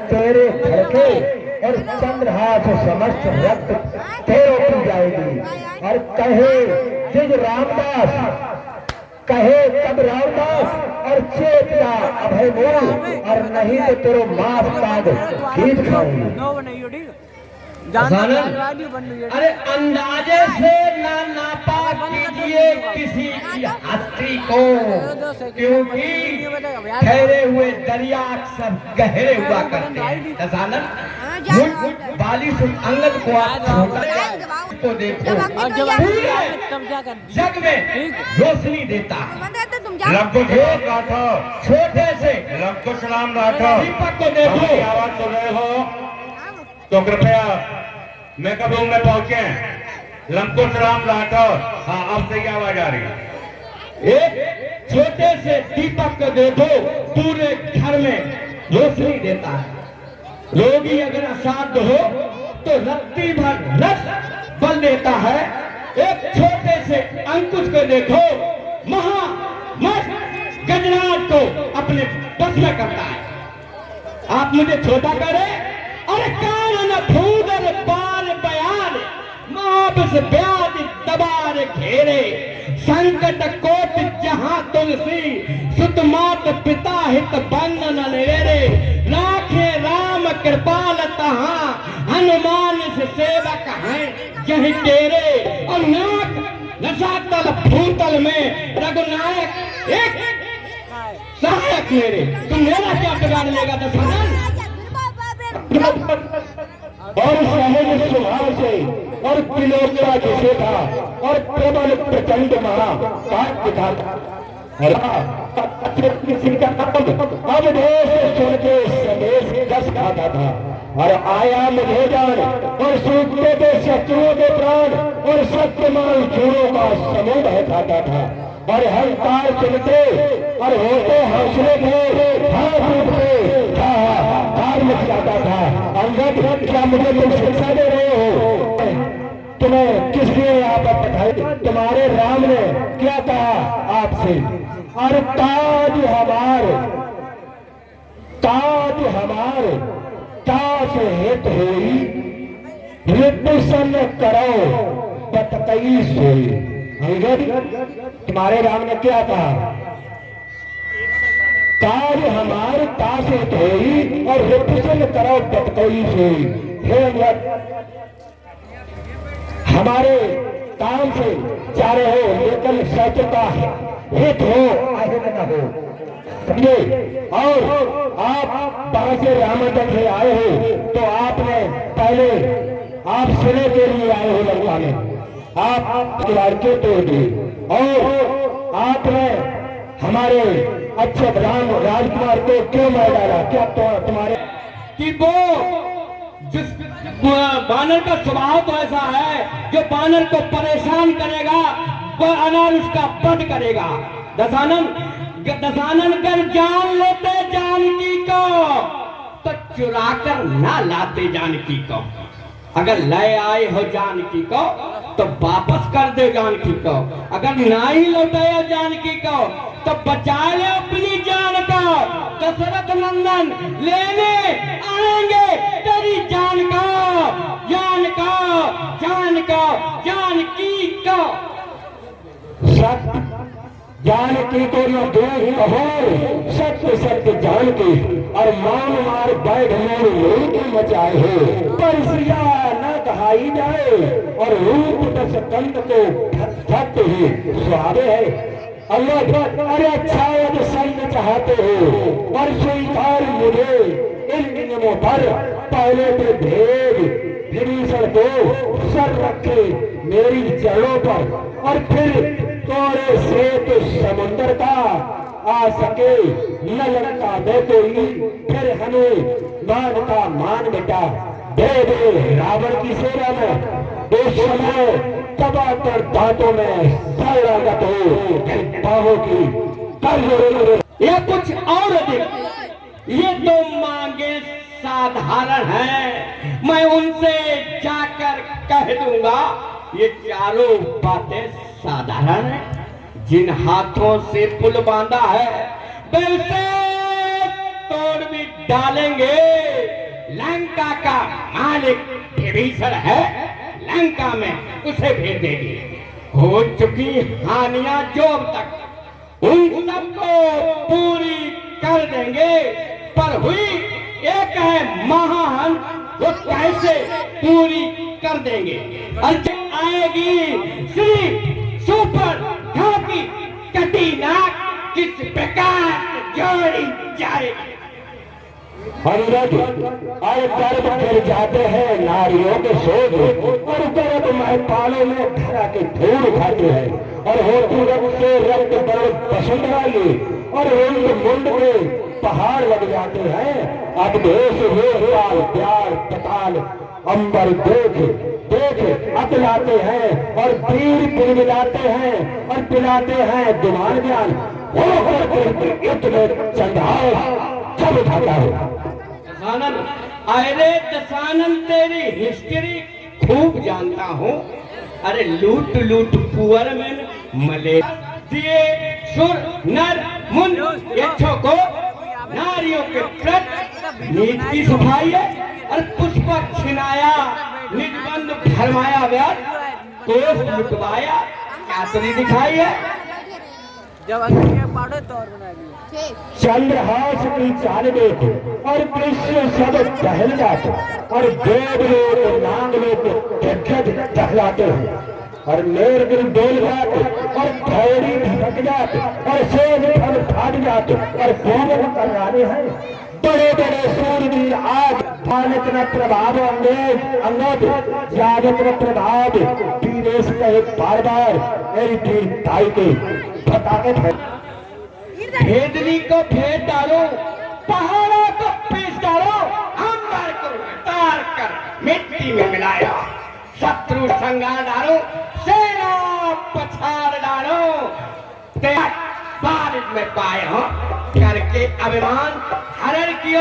तेरे खड़के और चंद्रहास समस्त रक्त तेरो पी जाएगी। और कहे जिज रामदास, कहे तब रामदास और चेतना अभय मूल, और नहीं तो तेरो माफ काग गीत खाएंगे। अरे अंदाजे से ना नापा कीजिए किसी की हस्ती को, क्योंकि ठहरे हुए दरिया अक्सर गहरे हुआ करते हैं। दशानन बालिश अंगद को आप को देखो, जग में रोशनी देता छोटे से लंकुश राम राठौर दीपक को देखो। आवाज सुन रहे हो तो कृपया मेकअप रूम में पहुंचे। लंकुश राम राठौर, हाँ अब सही आवाज आ रही है। एक छोटे से दीपक को देखो, पूरे घर में रोशनी देता है। रोगी अगर असाध्य हो तो रत्ती भर रस बल देता है। एक छोटे से अंकुश को देखो, महामस्त गजराज को अपने बस में करता है। आप मुझे छोटा करे, अरे कान फूदर बार बयान माबस व्याधि दबार घेरे, संकट कोट जहां तुलसी सुत मात पिता हित बंधन लेरे, राखे राम कृपाल तहां हनुमान से सेवक हैं यही तेरे। और नाक रसातल भूतल में रघुनायक एक सहायक मेरे। तुम मेरा क्या बिगाड़ लेगा दशानन? और सहज स्वभाव से और त्रिलोकता जिसे था और प्रबल प्रचंड महा काट था। किसी का अब देश सुन के संदेश दस खाता था, और आया मुझे जान और सूखते थे शत्रुओं के प्राण, और सत्यमान चूरों का समूह बह खाता था। और हर तार सुनते और होते हौसले थे, हार मच जाता था। अंगद क्या मुझे तुम शिक्षा दे रहे हो? तुम्हें किस लिए यहाँ पर पठाई? तुम्हारे राम ने क्या कहा आपसे? और ताज हमार ताज हित हुई, ऋतुसन करो बतकई सोई। अंगद तुम्हारे राम ने क्या कहा? ताज हमार ताज हित हुई और ऋतुसन करो बतकई सोई। हे अंगद, हमारे काम से चारे हो, लेकिन सत्य का हित हो अहित न हो, समझे? और आप बाहर से रामदन से आए हो तो आपने पहले आप सुने के लिए आए हो लंका में, आप लड़के तोड़ दिए, और आपने हमारे अच्छे राम राजकुमार को क्यों मार डाला? क्या तुम्हारे कि वो जिस बानर का स्वभाव तो ऐसा है, जो बानर को परेशान करेगा वह अनार उसका वध करेगा। दशानन कर जान लेते जानकी को तो चुरा कर ना लाते जानकी को। अगर ले आए हो जानकी को तो वापस कर दे जानकी को। अगर ना ही लौटाया जानकी को तो बचा ले अपनी जान को। दशरथ नंदन लेने आएंगे तेरी जान को, जान को, जान को, जानकी को। सत्य जानकी को न द्रोही कहो, सत्य सत्य जानकी, और मान मार बैठ में मचाए हो। पर सिया न कहाई जाए, और रूप दस कंद को भक्त ही सुहावे है। अल्लाह अरे अच्छा यदि संग चाहते हो और स्वीकार मुझे इन नियमों पर। पहले तो भेद विभीषण को सर रखे मेरी जड़ों पर, और फिर तोड़े से तो समुद्र का आ सके न लड़का दे कोई, फिर हमें मान का मान बेटा दे दे रावण की सेवा में। उस समय तबा कर दांतों में सड़गत हो बाहों की कर। ये कुछ और अधिक, ये तो मांगे साधारण है, मैं उनसे जाकर कह दूंगा। ये चारों बातें साधारण है। जिन हाथों से पुल बांधा है वैसे तोड़ भी डालेंगे। लंका का मालिक विभीषण है, लंका में उसे भेज देगी। हो चुकी हानियां जो अब तक, उन सबको पूरी कर देंगे। पर हुई एक है महान, वो कैसे पूरी कर देंगे। अंतिम आएगी श्री सुपर ढाकी कटीनाक, किस प्रकार जोड़ी जाएगी। अनुरज और गर्भ गिर जाते हैं नारियों के शोध, और गर्भ महपालों में धरा के धूल उठाते हैं, और होती रक्त से रक्त बरफ वसुंधरा ये, और उनके मुंड में पहाड़ लग जाते हैं। अब देश वेशपाल प्यार पताल अंबर देख देख अतलाते हैं, और पीर पिलाते हैं और पिलाते हैं गुमान ज्ञान। इतने चंद्राओ सब उठाता है। दशानन, अरे दशानन तेरी हिस्ट्री खूब जानता हूँ। अरे लूट लूट कुंवर में मले दिए सुर नर मुंड यक्षों को, नारियों के प्रति नीत की सफाई है। और पुष्पक छिनाया निजबंध फरमाया व्यास, कोष लुटवाया चातरी दिखाई है। जब अंग्रेजी पाड़ो तो और बना लिया। चंद्रहास की चाल देख और दृश्य सब टहल जाते, और देव लोग नाग लोग गदगद टहलाते हैं, और मेरगिर डोल जाते, और भैरी धड़क जाते, और सेब फल फाट जाते, और पूरन कराने हैं। बड़े बड़े सूरवीर आज मालिक न प्रभाव अंगद जागत न प्रभाव वीरेश कहे बार बार मेरी वीर ताई के बताते थे। भेदनी को भेद डालो, पहाड़ों को पीस डालो, अंबर को उतार कर मिट्टी में मिलाया। शत्रु संगार डालो, सेना पछाड़ डालो। बारिश में पाए हो करके अभिमान हरण किया।